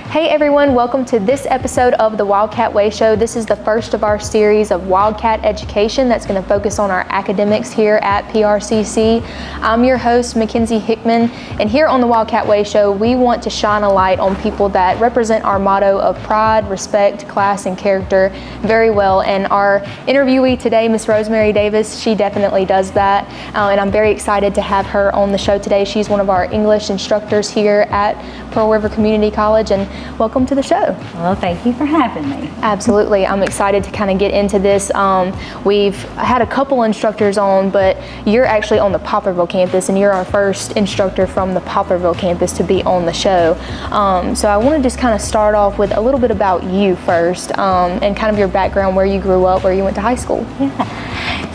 Hey everyone, welcome to this episode of the Wildcat Way Show. This is the first of our series of Wildcat Education that's going to focus on our academics here at PRCC. I'm your host, Mackenzie Hickman, and here on the Wildcat Way Show, we want to shine a light on people that represent our motto of pride, respect, class, and character very well. And our interviewee today, Miss Rosemary Davis, she definitely does that. And I'm very excited to have her on the show today. She's one of our English instructors here at Pearl River Community College, and welcome to the show. Well, thank you for having me. Absolutely. I'm excited to kind of get into this. We've had a couple instructors on, but you're actually on the Poplarville campus, and you're our first instructor from the Poplarville campus to be on the show. So I want to just kind of start off with a little bit about you first, and kind of your background, where you grew up, where you went to high school. Yeah.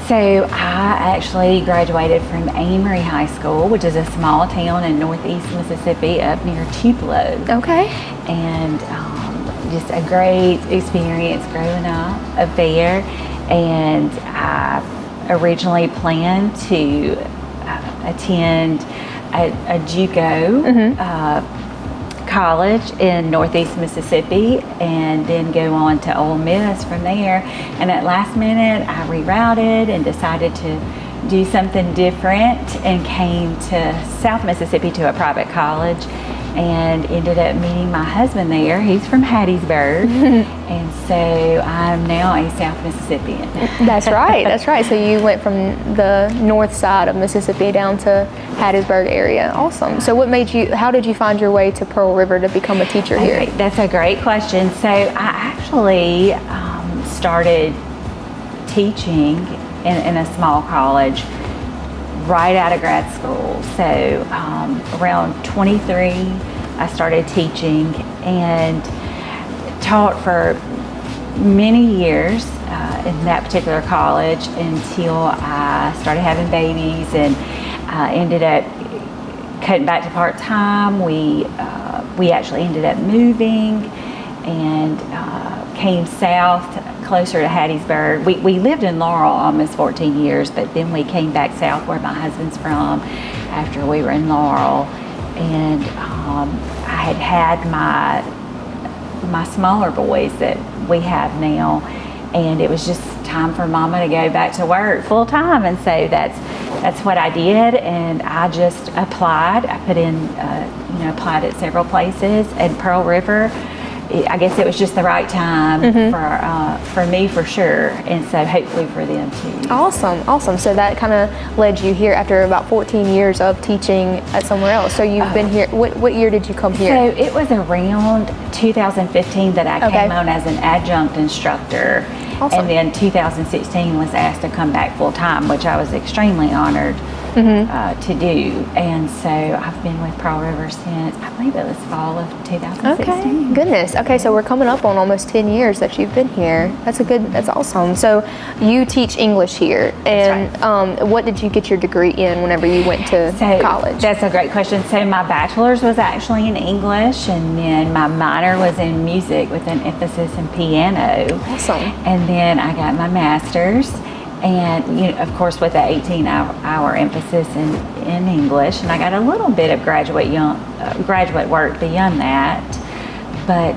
So I actually graduated from Amory High School, which is a small town in northeast Mississippi up near Tupelo. Okay. And just a great experience growing up there. And I originally planned to attend a JUCO college in northeast Mississippi and then go on to Ole Miss from there. And at last minute I rerouted and decided to do something different and came to South Mississippi to a private college and ended up meeting my husband there. He's from Hattiesburg. And so I'm now a South Mississippian. That's right, that's right. So you went from the north side of Mississippi down to Hattiesburg area. Awesome. So how did you find your way to Pearl River to become a teacher here? Okay, that's a great question. So I actually started teaching in a small college right out of grad school. So around 23, I started teaching and taught for many years in that particular college until I started having babies and ended up cutting back to part-time. We actually ended up moving and came south closer to Hattiesburg. We lived in Laurel almost 14 years, but then we came back south where my husband's from after we were in Laurel. And I had my smaller boys that we have now, and it was just time for Mama to go back to work full time. And so that's what I did, and I just applied. I put in, applied at several places, and Pearl River, I guess it was just the right time for me for sure, and so hopefully for them too. Awesome. So that kind of led you here after about 14 years of teaching at somewhere else. So you've been here, what year did you come here? So it was around 2015 that I came on as an adjunct instructor. Awesome. And then 2016 was asked to come back full time, which I was extremely honored to do. And so I've been with Pearl River since, I believe it was fall of 2016. Okay, goodness. Okay, so we're coming up on almost 10 years that you've been here. That's awesome. So you teach English here, and that's right. What did you get your degree in whenever you went to college? That's a great question. So my bachelor's was actually in English, and then my minor was in music with an emphasis in piano. Awesome. And then I got my master's, and of course with the 18-hour emphasis in English, and I got a little bit of graduate work beyond that, but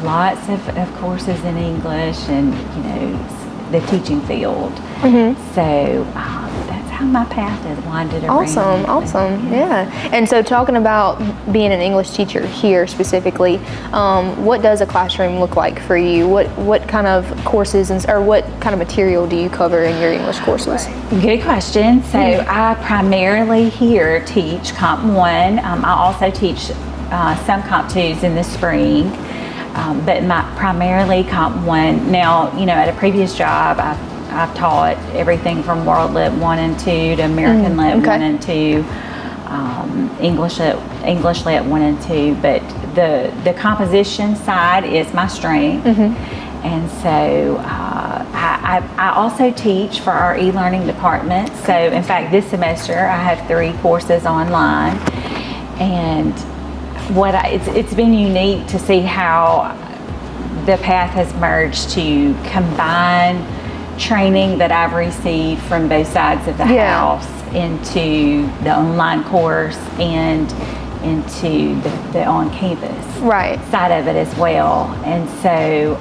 lots of courses in English and the teaching field. So that's how my path has winded around. Awesome. Yeah. And so talking about being an English teacher here specifically, what does a classroom look like for you? What kind of courses or what kind of material do you cover in your English courses? Good question. So I primarily here teach Comp 1. I also teach some Comp 2s in the spring, but primarily Comp 1. Now, at a previous job, I've taught everything from World Lit 1 and 2 to American Lit 1 and 2, English Lit 1 and 2, but the composition side is my strength. And so I also teach for our e-learning department. So in fact, this semester I have 3 courses online, and it's been unique to see how the path has merged to combine training that I've received from both sides of the house into the online course, and into the on-campus side of it as well. And so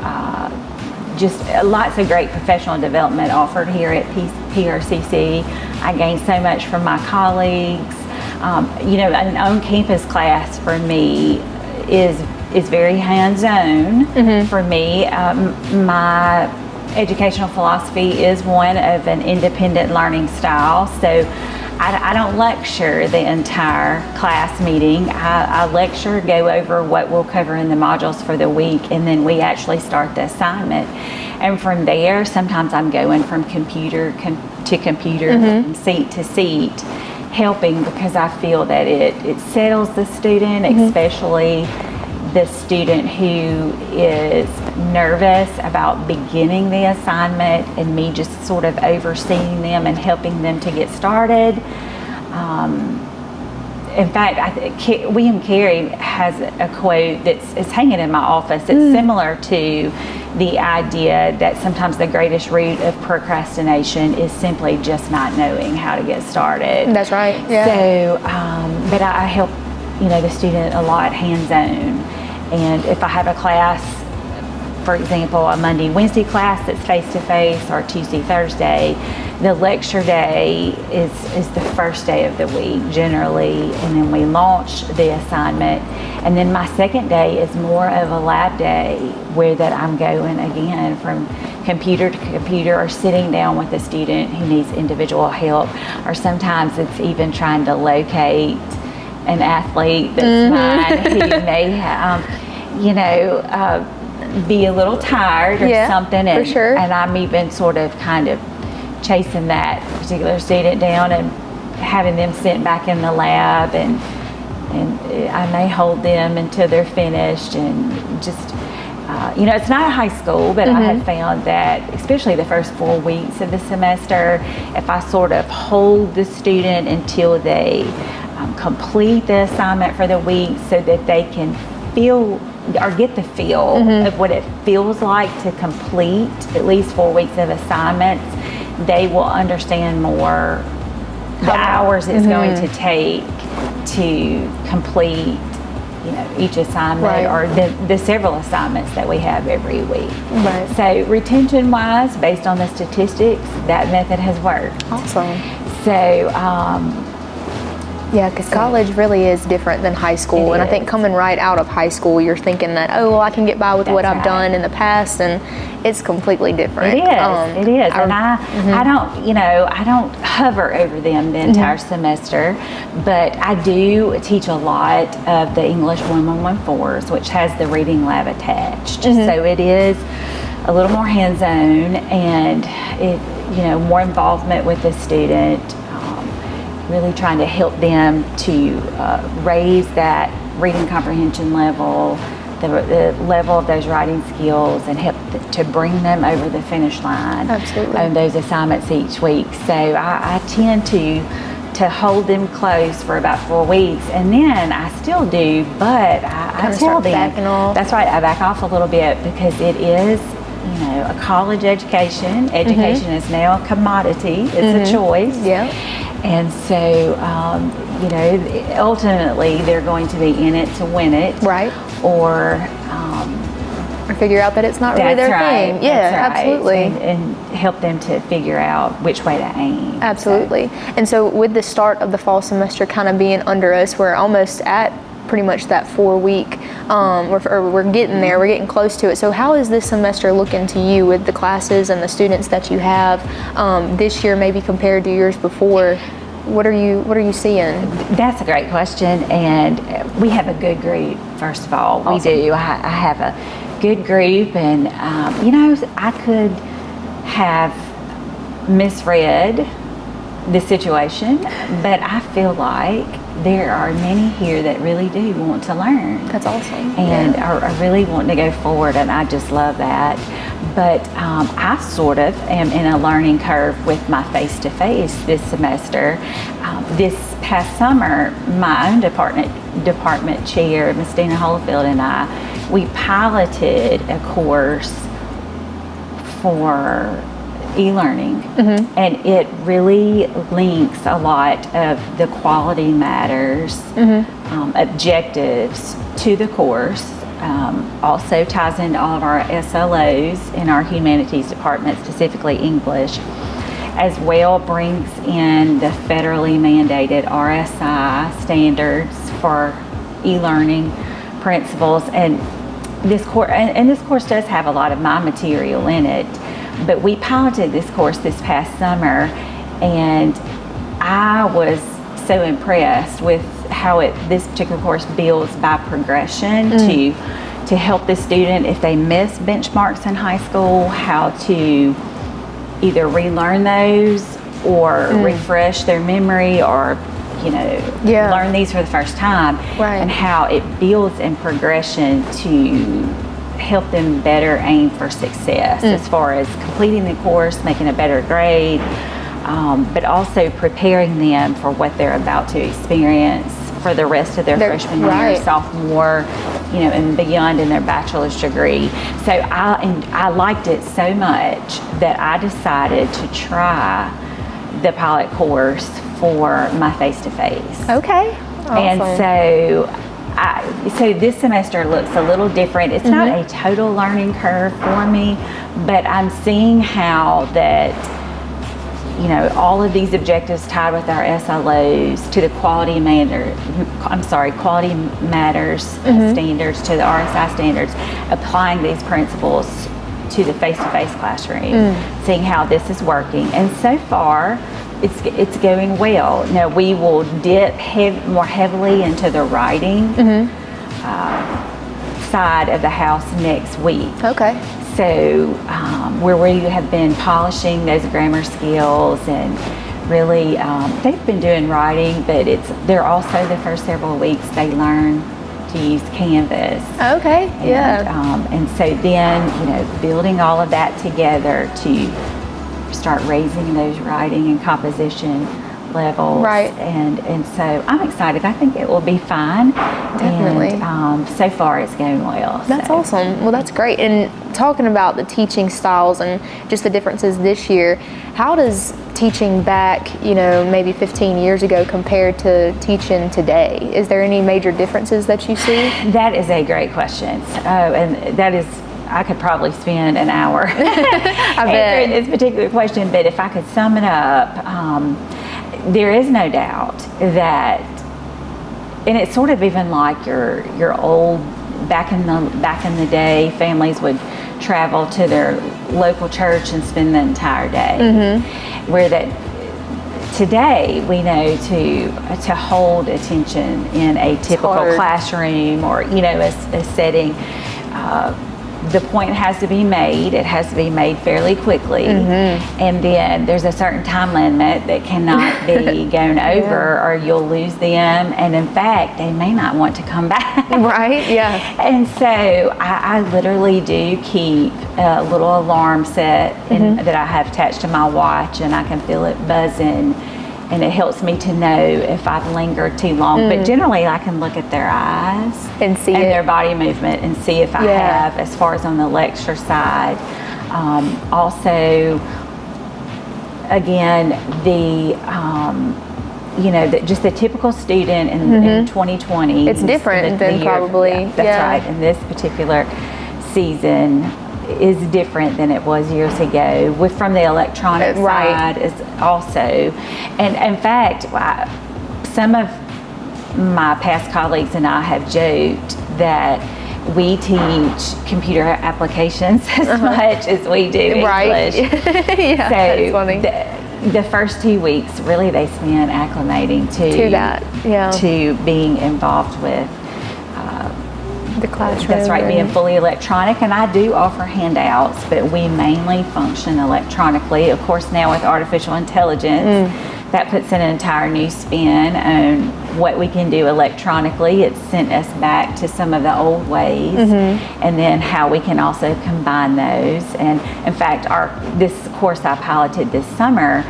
just lots of great professional development offered here at PRCC. I gained so much from my colleagues. An on-campus class for me is very hands-on for me. My educational philosophy is one of an independent learning style. So I don't lecture the entire class meeting. I lecture, go over what we'll cover in the modules for the week, and then we actually start the assignment. And from there, sometimes I'm going from computer to computer, from seat to seat, helping, because I feel that it settles the student, especially the student who is nervous about beginning the assignment and me just sort of overseeing them and helping them to get started. In fact, William Carey has a quote it's hanging in my office. It's similar to the idea that sometimes the greatest root of procrastination is simply just not knowing how to get started. That's right. Yeah. So, but I help the student a lot hands-on. And if I have a class, for example, a Monday, Wednesday class that's face-to-face, or Tuesday, Thursday, the lecture day is the first day of the week generally, and then we launch the assignment. And then my second day is more of a lab day, where that I'm going again from computer to computer, or sitting down with a student who needs individual help, or sometimes it's even trying to locate an athlete that's mine who may be a little tired or something, and, for sure. And I'm even sort of kind of chasing that particular student down and having them sent back in the lab, and I may hold them until they're finished, and just it's not a high school, but I have found that especially the first 4 weeks of the semester, if I sort of hold the student until they complete the assignment for the week, so that they can feel or get the feel of what it feels like to complete at least 4 weeks of assignments, they will understand more the hours it's going to take to complete each assignment, or the several assignments that we have every week. Right. So retention wise, based on the statistics, that method has worked. Awesome. So yeah, because college really is different than high school. And I think coming right out of high school, you're thinking that, I can get by with what I've done in the past, and it's completely different. It is. And I don't hover over them the entire semester, but I do teach a lot of the English 111-4s, which has the reading lab attached. So it is a little more hands-on, and it, more involvement with the student. Really trying to help them to raise that reading comprehension level, the level of those writing skills, and help to bring them over the finish line. Absolutely. On those assignments each week. So I tend to hold them close for about 4 weeks, and then I still do, but I tell them, that's right, I back off a little bit, because it is a college education. Education is now a commodity. It's a choice. Yeah. And so, ultimately, they're going to be in it to win it. Right. Or figure out that it's not really their thing. Yeah, absolutely. And help them to figure out which way to aim. Absolutely. And so with the start of the fall semester kind of being under us, we're almost at pretty much that 4 week, we're getting there, we're getting close to it. So how is this semester looking to you with the classes and the students that you have this year, maybe compared to years before? What are you seeing? That's a great question, and we have a good group. First of all, awesome. We do. I have a good group, and I could have misread the situation, but I feel like there are many here that really do want to learn. That's awesome. And are really wanting to go forward, and I just love that. But I sort of am in a learning curve with my face-to-face this semester. This past summer, my own department chair, Ms. Dina Holofield, and we piloted a course for e-learning, and it really links a lot of the quality matters objectives to the course. Also ties into all of our SLOs in our humanities department, specifically English, as well brings in the federally mandated RSI standards for e-learning principles. And this course does have a lot of my material in it, but we piloted this course this past summer, and I was so impressed with how this particular course builds by progression to help the student, if they miss benchmarks in high school, how to either relearn those or refresh their memory, or learn these for the first time, and how it builds in progression to help them better aim for success as far as completing the course, making a better grade, but also preparing them for what they're about to experience for the rest of their freshman year, sophomore, and beyond in their bachelor's degree. So I liked it so much that I decided to try the pilot course for my face-to-face. Okay. Awesome. And so this semester looks a little different. It's not a total learning curve for me, but I'm seeing how that all of these objectives tied with our SLOs to the quality matters standards, to the RSI standards, applying these principles to the face-to-face classroom, seeing how this is working. And so far, it's going well. Now we will dip more heavily into the writing side of the house next week. Okay. So where we have been polishing those grammar skills, and really they've been doing writing, but they're also the first several weeks they learn to use Canvas. Okay. And so then building all of that together to start raising those writing and composition levels. Right. And so I'm excited. I think it will be fine. Definitely. And so far it's going well. That's awesome. Well, that's great. And talking about the teaching styles and just the differences this year, how does teaching back, maybe 15 years ago compared to teaching today? Is there any major differences that you see? That is a great question. And that is, I could probably spend an hour answering this particular question, but if I could sum it up, there is no doubt that, and it's sort of even like your old back in the day, families would travel to their local church and spend the entire day. Where that today we know to hold attention in a typical classroom or a setting. The point has to be made. It has to be made fairly quickly, and then there's a certain time limit that cannot be gone over, or you'll lose them. And in fact, they may not want to come back. Right. Yeah. And so I literally do keep a little alarm set that I have attached to my watch, and I can feel it buzzing. And it helps me to know if I've lingered too long. But generally, I can look at their eyes and see their body movement and see if I have, as far as on the lecture side. Also, again, just the typical student in 2020. It's different than probably. Yeah, that's right. In this particular season is different than it was years ago. From the electronic side is also, and in fact, some of my past colleagues and I have joked that we teach computer applications as much as we do English. Yeah, so that's funny. The first 2 weeks, really, they spend acclimating to that, to being involved with the classroom. That's right, being fully electronic. And I do offer handouts, but we mainly function electronically. Of course, now with artificial intelligence, that puts an entire new spin on what we can do electronically. It's sent us back to some of the old ways, and then how we can also combine those. And in fact, this course I piloted this summer,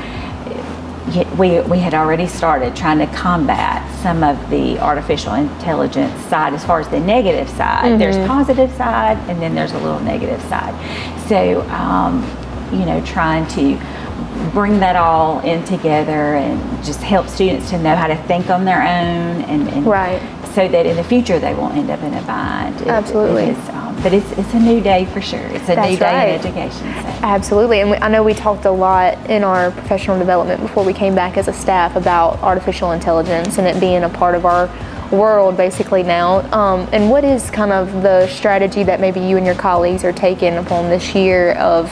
we had already started trying to combat some of the artificial intelligence side as far as the negative side. There's positive side, and then there's a little negative side. So trying to bring that all in together and just help students to know how to think on their own, and right. so that in the future they won't end up in a bind. Absolutely. But it's a new day for sure. It's a new day in education. So. Absolutely. And I know we talked a lot in our professional development before we came back as a staff about artificial intelligence and it being a part of our world basically now. And what is kind of the strategy that maybe you and your colleagues are taking upon this year of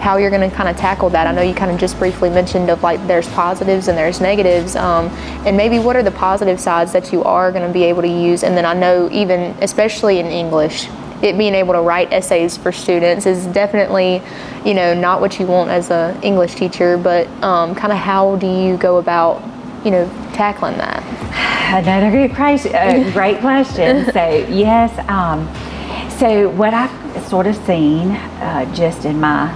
how you're going to kind of tackle that? I know you kind of just briefly mentioned of like there's positives and there's negatives, and maybe what are the positive sides that you are going to be able to use? And then I know even especially in English, it being able to write essays for students is definitely, not what you want as an English teacher, but kind of how do you go about, tackling that? Another great question. So yes, so what I've sort of seen just in my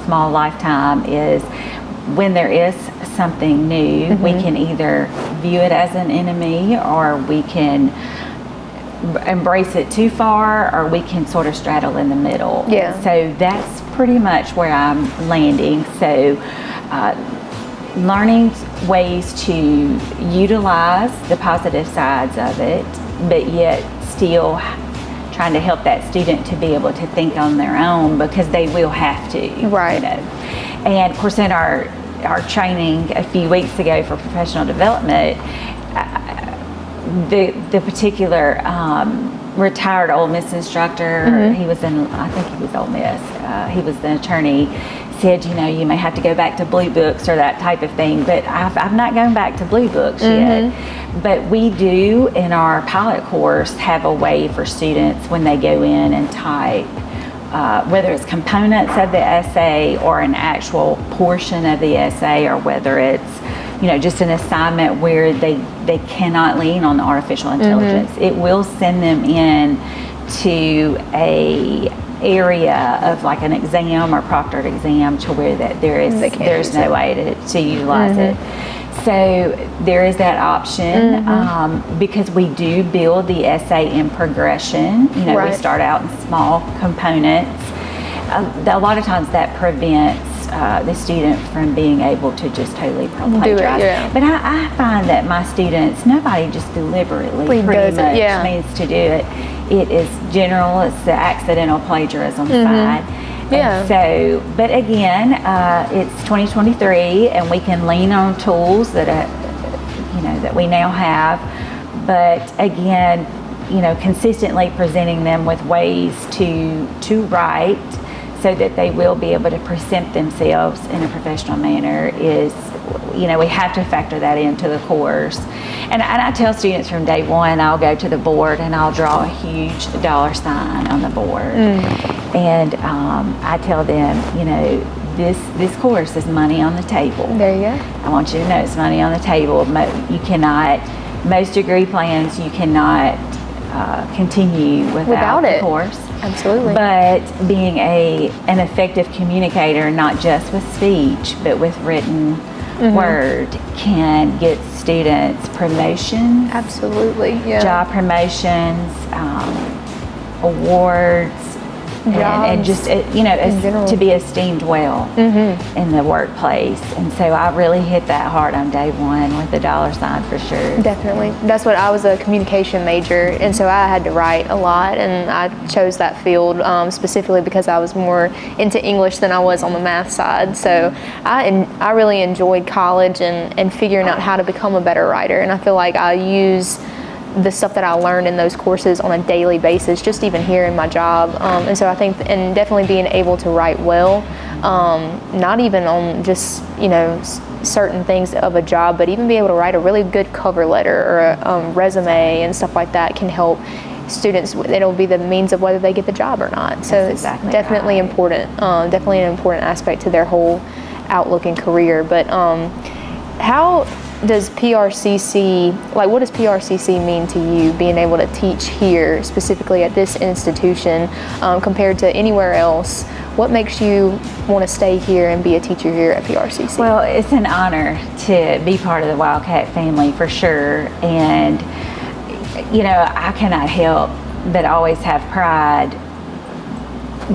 small lifetime is when there is something new, we can either view it as an enemy, or we can embrace it too far, or we can sort of straddle in the middle. Yeah. So that's pretty much where I'm landing. So learning ways to utilize the positive sides of it, but yet still trying to help that student to be able to think on their own, because they will have to. Right. And of course in our training a few weeks ago for professional development, the particular retired Ole Miss instructor, he was I think he was Ole Miss, he was the attorney, said, you may have to go back to blue books or that type of thing, but I've not gone back to blue books yet. But we do in our pilot course have a way for students when they go in and type, whether it's components of the essay or an actual portion of the essay, or whether it's just an assignment where they cannot lean on artificial intelligence. It will send them in to a area of like an exam or proctored exam to where that there's no way to utilize it. So there is that option, because we do build the essay in progression. We start out in small components. A lot of times that prevents the student from being able to just totally plagiarize. But I find that my students, nobody just deliberately pretty much means to do it. It is general, it's the accidental plagiarism side. And so, but again, it's 2023 and we can lean on tools that that we now have. But again, consistently presenting them with ways to write so that they will be able to present themselves in a professional manner is, we have to factor that into the course. And I tell students from day one, I'll go to the board and I'll draw a huge $sign on the board. And I tell them, this course is money on the table. There you go. I want you to know it's money on the table. You cannot, most degree plans, you cannot continue without the course. Absolutely. But being an effective communicator, not just with speech, but with written word, can get students promotions. Absolutely. Yeah. Job promotions, awards, and just to be esteemed well in the workplace. And so I really hit that hard on day one with the $sign for sure. Definitely. That's what I was a communication major, and so I had to write a lot, and I chose that field specifically because I was more into English than I was on the math side. So I really enjoyed college and figuring out how to become a better writer, and I feel like I use the stuff that I learned in those courses on a daily basis, just even here in my job. And so I think, and definitely being able to write well, not even on just, certain things of a job, but even be able to write a really good cover letter or a resume and stuff like that can help students. It'll be the means of whether they get the job or not. So it's definitely important, definitely an important aspect to their whole outlook and career. But how does PRCC, what does PRCC mean to you, being able to teach here, specifically at this institution, compared to anywhere else? What makes you want to stay here and be a teacher here at PRCC? Well, it's an honor to be part of the Wildcat family for sure. And, I cannot help but always have pride,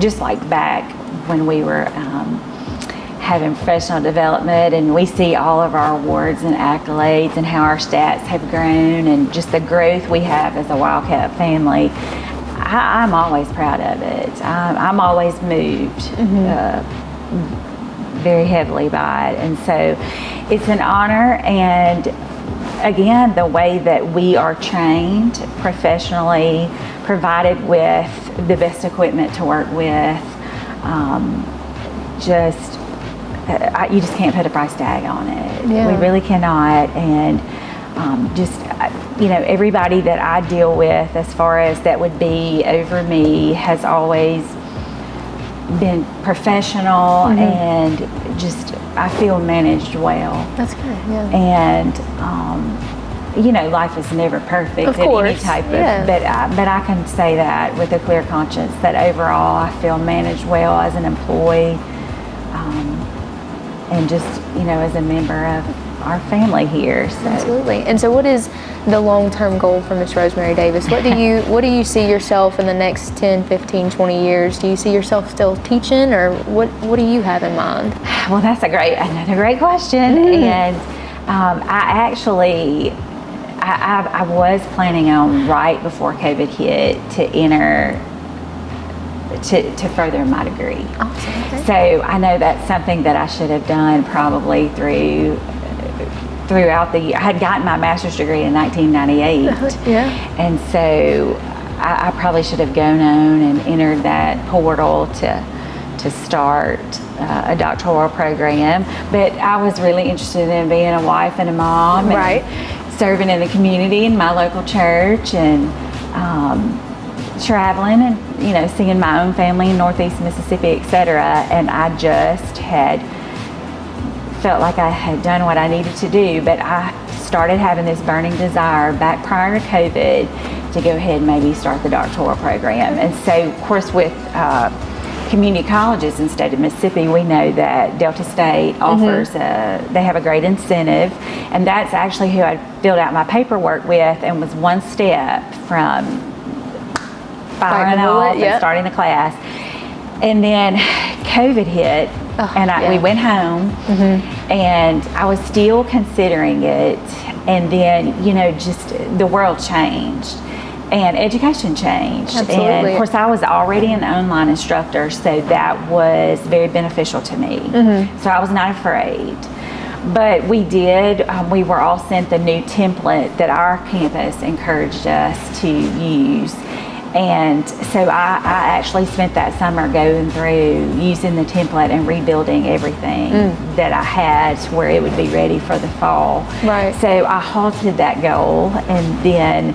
just like back when we were having professional development, and we see all of our awards and accolades and how our stats have grown and just the growth we have as a Wildcat family, I'm always proud of it. I'm always moved very heavily by it. And so it's an honor, and again, the way that we are trained professionally, provided with the best equipment to work with, you just can't put a price tag on it. Yeah. We really cannot. And everybody that I deal with, as far as that would be over me, has always been professional and just, I feel, managed well. That's good, yeah. And life is never perfect of at course. any type of, Yeah. but I can say that with a clear conscience, that overall I feel managed well as an employee, and just, as a member of our family here. So. Absolutely. And so what is the long-term goal for Miss Rosemary Davis? What do you see yourself in the next 10, 15, 20 years? Do you see yourself still teaching, or what do you have in mind? Well, that's another great question. And I was planning on, right before COVID hit, to enter to further my degree. Awesome. Okay. So I know that's something that I should have done probably throughout the year. I had gotten my master's degree in 1998. Yeah. And so I probably should have gone on and entered that portal to start a doctoral program. But I was really interested in being a wife and a mom, right, and serving in the community in my local church, and traveling and seeing my own family in Northeast Mississippi, etc. And I just had felt like I had done what I needed to do, but I started having this burning desire back prior to COVID to go ahead and maybe start the doctoral program. And so, of course, with community colleges in the state of Mississippi, we know that Delta State offers, they have a great incentive, and that's actually who I filled out my paperwork with, and was one step from firing off and starting the class. And then COVID hit, and we went home, and I was still considering it. And then, just the world changed, and education changed. Absolutely. And of course, I was already an online instructor, so that was very beneficial to me. So I was not afraid. But we were all sent the new template that our campus encouraged us to use. And so I actually spent that summer going through using the template and rebuilding everything that I had to where it would be ready for the fall. Right. So I halted that goal, and then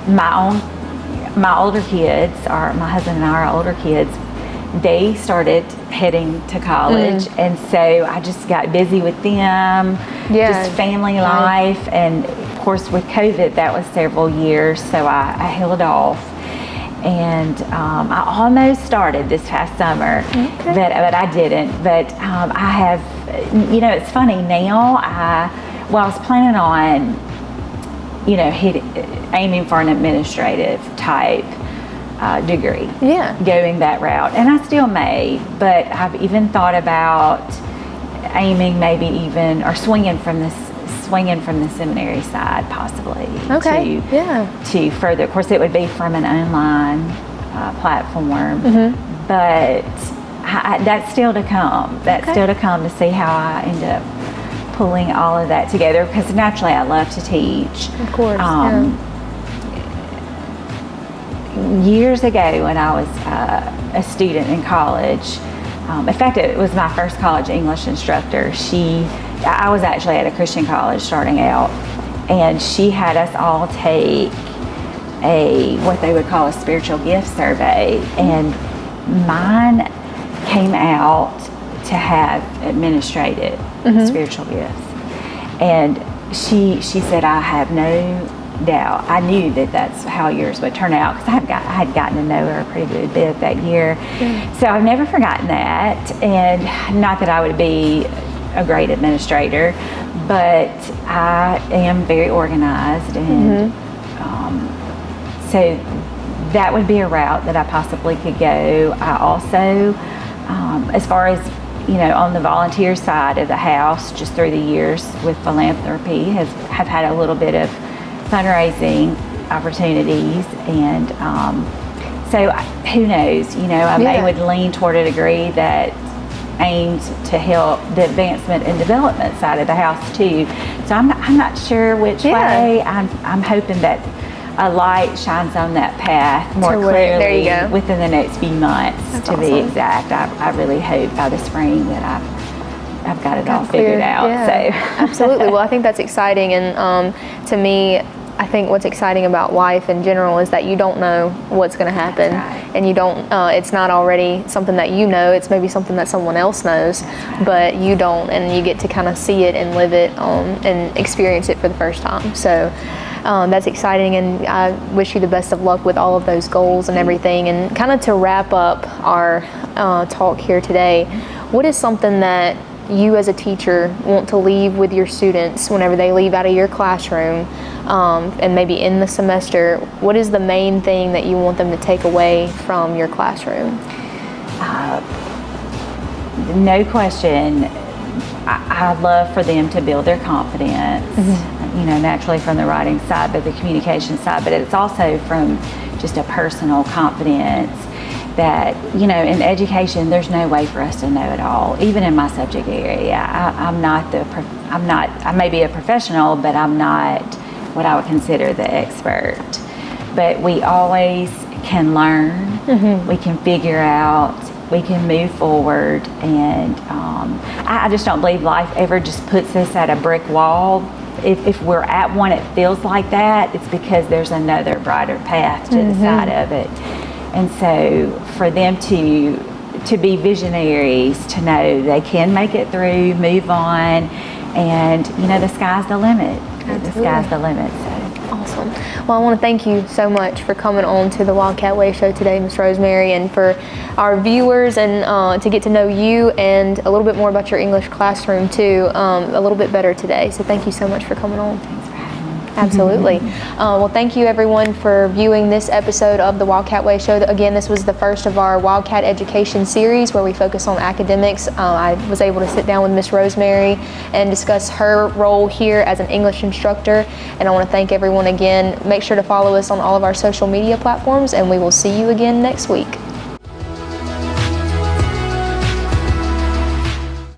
my older kids, my husband and our older kids, they started heading to college, and so I just got busy with them, just family life, and of course with COVID that was several years, so I held off, and I almost started this past summer, but I didn't. But I have, it's funny now. I was planning on, aiming for an administrative type degree, going that route, and I still may, but I've even thought about aiming maybe even, or swinging from the seminary side possibly, to further. Of course, it would be from an online platform, but that's still to come. That's still to come, to see how I end up pulling all of that together, because naturally I love to teach. Of course. Years ago, when I was a student in college, in fact, it was my first college English instructor. I was actually at a Christian college starting out, and she had us all take what they would call a spiritual gift survey, and mine came out to have administrative spiritual gifts. And she said, I have no doubt. I knew that that's how yours would turn out, because I had gotten to know her a pretty good bit that year. So I've never forgotten that. And not that I would be a great administrator, but I am very organized, and so that would be a route that I possibly could go. I also As far as, on the volunteer side of the house, just through the years with philanthropy, have had a little bit of fundraising opportunities, and so who knows, I would lean toward a degree that aimed to help the advancement and development side of the house too. So I'm not sure which way. I'm hoping that a light shines on that path more clearly within the next few months. That's to be exact. I really hope by the spring that I've got it all figured out. Yeah. So Absolutely. Well, I think that's exciting, and to me, I think what's exciting about life in general is that you don't know what's going to happen, and you don't. It's not already something that you know. It's maybe something that someone else knows, but you don't, and you get to kind of see it and live it and experience it for the first time. So that's exciting, and I wish you the best of luck with all of those goals and everything. And kind of to wrap up our talk here today, what is something that you as a teacher want to leave with your students whenever they leave out of your classroom, and maybe in the semester? What is the main thing that you want them to take away from your classroom? No question, I love for them to build their confidence, naturally from the writing side, but the communication side, but it's also from just a personal confidence that, in education, there's no way for us to know it all. Even in my subject area, I may be a professional, but I'm not what I would consider the expert. But we always can learn, we can figure out, we can move forward, and I just don't believe life ever just puts us at a brick wall. If we're at one, it feels like that, it's because there's another brighter path to the side of it. And so for them to be visionaries, to know they can make it through, move on, and the sky's the limit. Absolutely. The sky's the limit. So. Awesome. Well, I want to thank you so much for coming on to the Wildcat Way Show today, Ms. Rosemary, and for our viewers, and to get to know you and a little bit more about your English classroom too, a little bit better today. So thank you so much for coming on. Thanks for having me. Absolutely. Well, thank you everyone for viewing this episode of the Wildcat Way Show. Again, this was the first of our Wildcat Education series where we focus on academics. I was able to sit down with Miss Rosemary and discuss her role here as an English instructor. And I want to thank everyone again. Make sure to follow us on all of our social media platforms, and we will see you again next week.